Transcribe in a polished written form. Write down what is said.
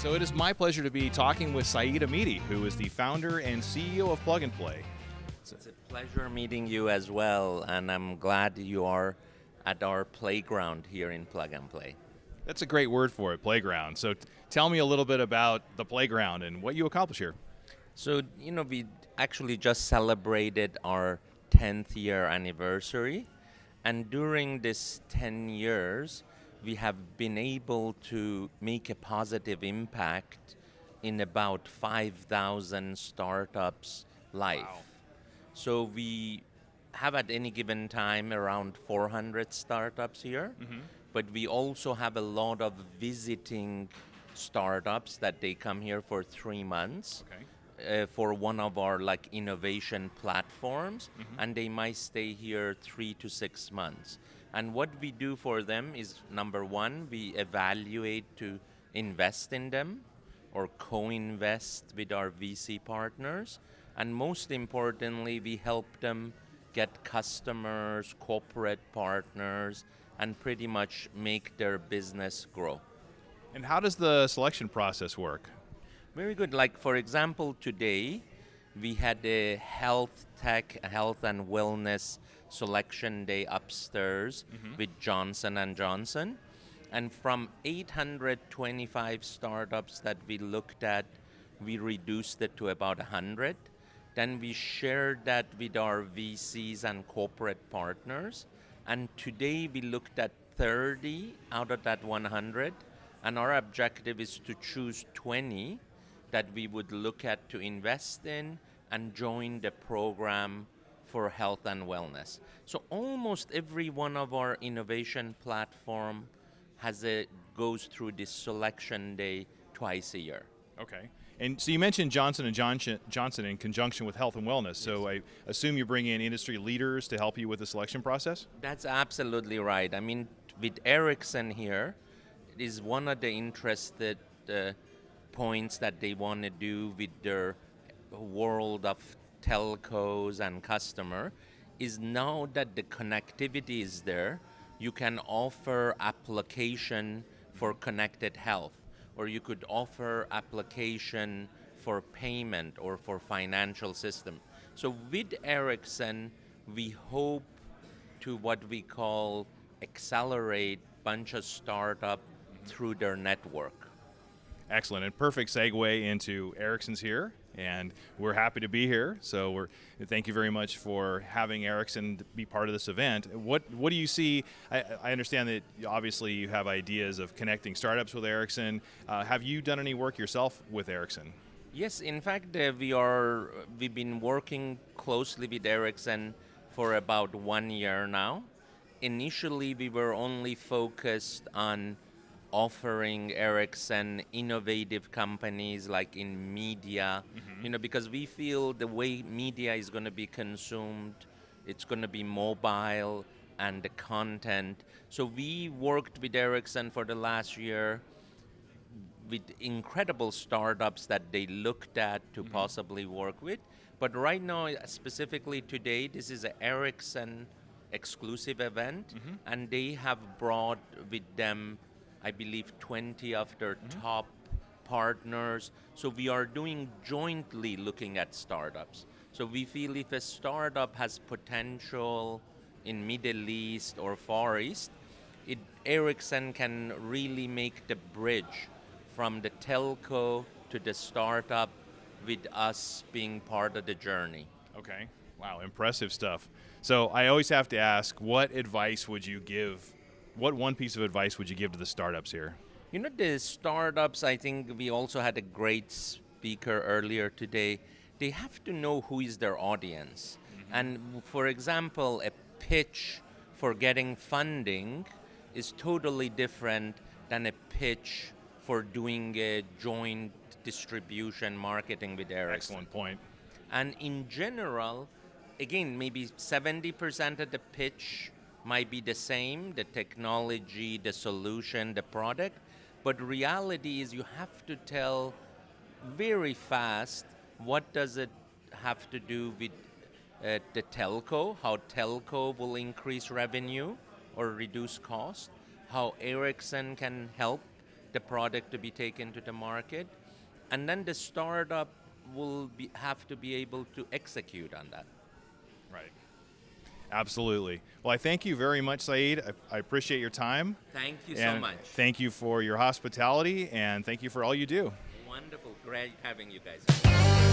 So it is my pleasure to be talking with Saeed Amidi, who is the founder and CEO of Plug and Play. It's a pleasure meeting you as well, and I'm glad you are at our playground here in Plug and Play. That's a great word for it, playground. So tell me a little bit about the playground and what you accomplish here. So, we actually just celebrated our 10th year anniversary, and during this 10 years, we have been able to make a positive impact in about 5,000 startups live. Wow. So we have at any given time around 400 startups here, but we also have a lot of visiting startups that they come here for 3 months. Okay. For one of our innovation platforms, and they might stay here 3 to 6 months. And what we do for them is, number one, we evaluate to invest in them or co-invest with our VC partners. And most importantly, we help them get customers, corporate partners, and pretty much make their business grow. And how does the selection process work? Very good. Like, for example, today we had a health tech, health and wellness selection day upstairs with Johnson & Johnson. And from 825 startups that we looked at, we reduced it to about 100. Then we shared that with our VCs and corporate partners. And today we looked at 30 out of that 100. And our objective is to choose 20 that we would look at to invest in and join the program for health and wellness. So almost every one of our innovation platform goes through this selection day twice a year. Okay. And so you mentioned Johnson & Johnson in conjunction with health and wellness. Yes. So I assume you bring in industry leaders to help you with the selection process? That's absolutely right. I mean, with Ericsson here, it is one of the interested points that they want to do with their world of telcos and customer is, now that the connectivity is there, you can offer application for connected health, or you could offer application for payment or for financial system. So with Ericsson, we hope to what we call accelerate bunch of startup through their network. Excellent, and perfect segue into Ericsson's here, and we're happy to be here. So thank you very much for having Ericsson be part of this event. What do you see? I understand that obviously you have ideas of connecting startups with Ericsson. Have you done any work yourself with Ericsson? Yes, in fact, we've been working closely with Ericsson for about 1 year now. Initially, we were only focused on offering Ericsson innovative companies like in media, because we feel the way media is going to be consumed, it's going to be mobile and the content. So we worked with Ericsson for the last year with incredible startups that they looked at to possibly work with. But right now, specifically today, this is an Ericsson exclusive event, and they have brought with them, I believe, 20 of their top partners. So we are doing jointly looking at startups. So we feel if a startup has potential in Middle East or Far East, Ericsson can really make the bridge from the telco to the startup with us being part of the journey. Okay. Wow, impressive stuff. So I always have to ask, what one piece of advice would you give to the startups here? The startups, I think we also had a great speaker earlier today. They have to know who is their audience. And for example, a pitch for getting funding is totally different than a pitch for doing a joint distribution marketing with Ericsson. Excellent point. And in general, again, maybe 70% of the pitch might be the same, the technology, the solution, the product, but reality is you have to tell very fast what does it have to do with the telco, how telco will increase revenue or reduce cost, how Ericsson can help the product to be taken to the market, and then the startup will have to be able to execute on that. Right. Absolutely. Well, I thank you very much, Saeed. I appreciate your time. Thank you so much. Thank you for your hospitality, and thank you for all you do. Wonderful. Great having you guys.